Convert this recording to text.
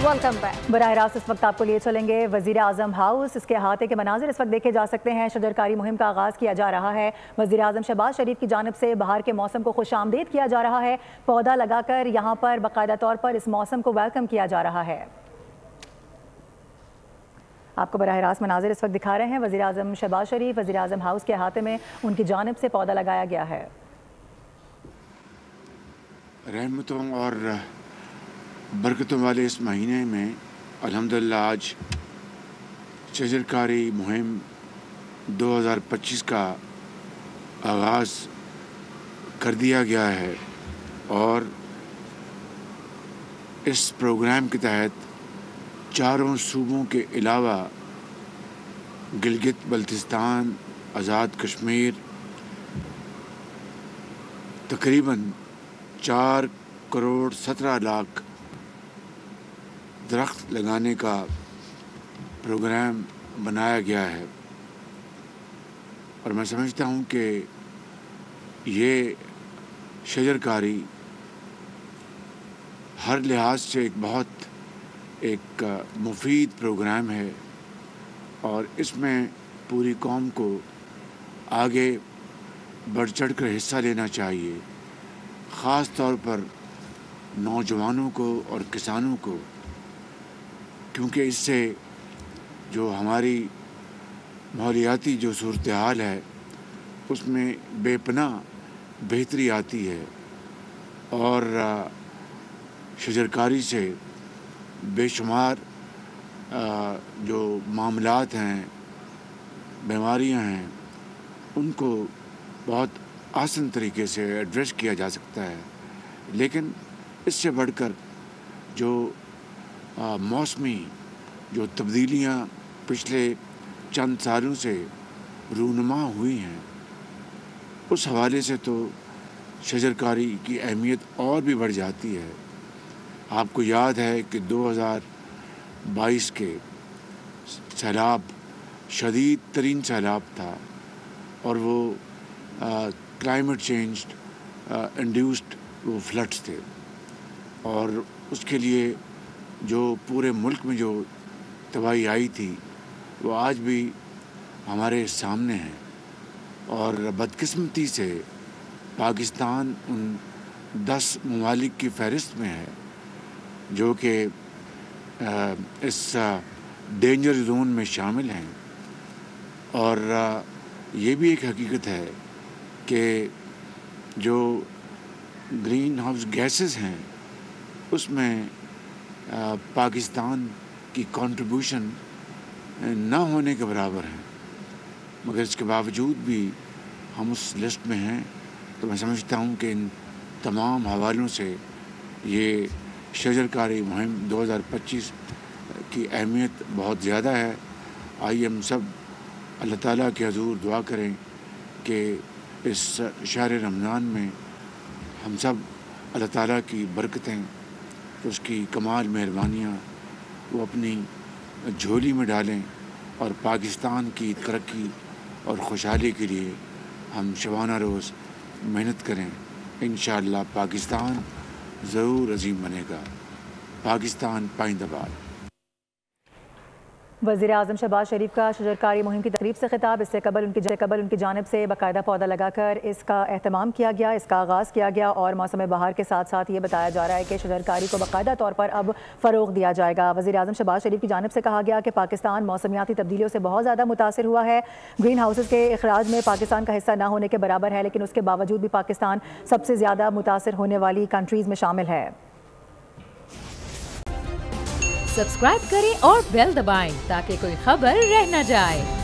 Welcome back. बराह रास्त इस वक्त आपको लिए चलेंगे वजीर आजम हाउस। इसके अहाते के मनाजिर इस वक्त देखे जा सकते हैं। शजरकारी मुहिम का आगाज़ किया जा रहा है। वजीर आजम शहबाज शरीफ की जानिब से बहार के मौसम को खुश आमदीद किया जा रहा है। पौधा लगाकर यहाँ पर बाकायदा तौर पर इस मौसम को वेलकम किया जा रहा है। आपको बराह रास्त मनाजिर इस वक्त दिखा रहे हैं। वजीर आजम शहबाज शरीफ वजीर आजम हाउस के अहाते में उनकी जानिब से पौधा लगाया गया है। रहमतों और बरकतों वाले इस महीने में अल्हम्दुलिल्लाह आज शजरकारी मुहिम 2025 का आगाज़ कर दिया गया है और इस प्रोग्राम के तहत चारों सूबों के अलावा गिलगित बल्तिस्तान, आज़ाद कश्मीर तकरीबन 4 करोड़ 17 लाख दरख्त लगाने का प्रोग्राम बनाया गया है और मैं समझता हूँ कि ये शजरकारी हर लिहाज से एक मुफीद प्रोग्राम है और इसमें पूरी कौम को आगे बढ़ चढ़ कर हिस्सा लेना चाहिए। ख़ास तौर पर नौजवानों को और किसानों को, क्योंकि इससे जो हमारी माहौलियाती जो सूरत हाल है उसमें बेपनाह बेहतरी आती है और शजरकारी से बेशुमार जो मामलात हैं, बीमारियां हैं, उनको बहुत आसान तरीके से एड्रेस किया जा सकता है। लेकिन इससे बढ़कर जो मौसमी जो तब्दीलियां पिछले चंद सालों से रूनुमा हुई हैं, उस हवाले से तो शजरकारी की अहमियत और भी बढ़ जाती है। आपको याद है कि 2022 के सैलाब शदीद तरीन सैलाब था और वो क्लाइमेट चेंज इंड्यूस्ड वो फ्लड्स थे और उसके लिए जो पूरे मुल्क में जो तबाही आई थी वो आज भी हमारे सामने है और बदकिस्मती से पाकिस्तान उन 10 ममालिक की फ़हरिस्त में है जो कि इस डेंजर जोन में शामिल हैं। और ये भी एक हकीकत है कि जो ग्रीन हाउस गैसेस हैं उसमें पाकिस्तान की कंट्रीब्यूशन ना होने के बराबर है, मगर इसके बावजूद भी हम उस लिस्ट में हैं। तो मैं समझता हूँ कि इन तमाम हवालों से ये शजरकारी मुहिम 2025 की अहमियत बहुत ज़्यादा है। आइए हम सब अल्लाह ताला के हज़ूर दुआ करें कि इस शहर रमज़ान में हम सब अल्लाह ताला की बरकतें, उसकी कमाल मेहरबानियाँ वो अपनी झोली में डालें और पाकिस्तान की तरक्की और खुशहाली के लिए हम शबाना रोज़ मेहनत करें। इंशाअल्लाह पाकिस्तान ज़रूर अजीम बनेगा। पाकिस्तान पाइंदाबाद। वज़ीर आज़म शहबाज शरीफ का शजरकारी मुहिम की तकरीब से खिताब। इससे कबल उनकी जानिब से बाकायदा पौधा लगाकर इसका एहतमाम किया गया, इसका आगाज़ किया गया और मौसम बहार के साथ साथ ये बताया जा रहा है कि शजरकारी को बाकायदा तौर पर अब फ़रोग़ दिया जाएगा। वज़ीर आज़म शहबाज शरीफ की जानिब से कहा गया कि पाकिस्तान मौसमियाती तब्दीलियों से बहुत ज़्यादा मुतासिर हुआ है। ग्रीन हाउसेज़ के अखराज में पाकिस्तान का हिस्सा ना होने के बराबर है, लेकिन उसके बावजूद भी पाकिस्तान सबसे ज़्यादा मुतासिर होने वाली कंट्रीज़ में शामिल है। सब्सक्राइब करें और बेल दबाएं ताकि कोई खबर रह न जाए।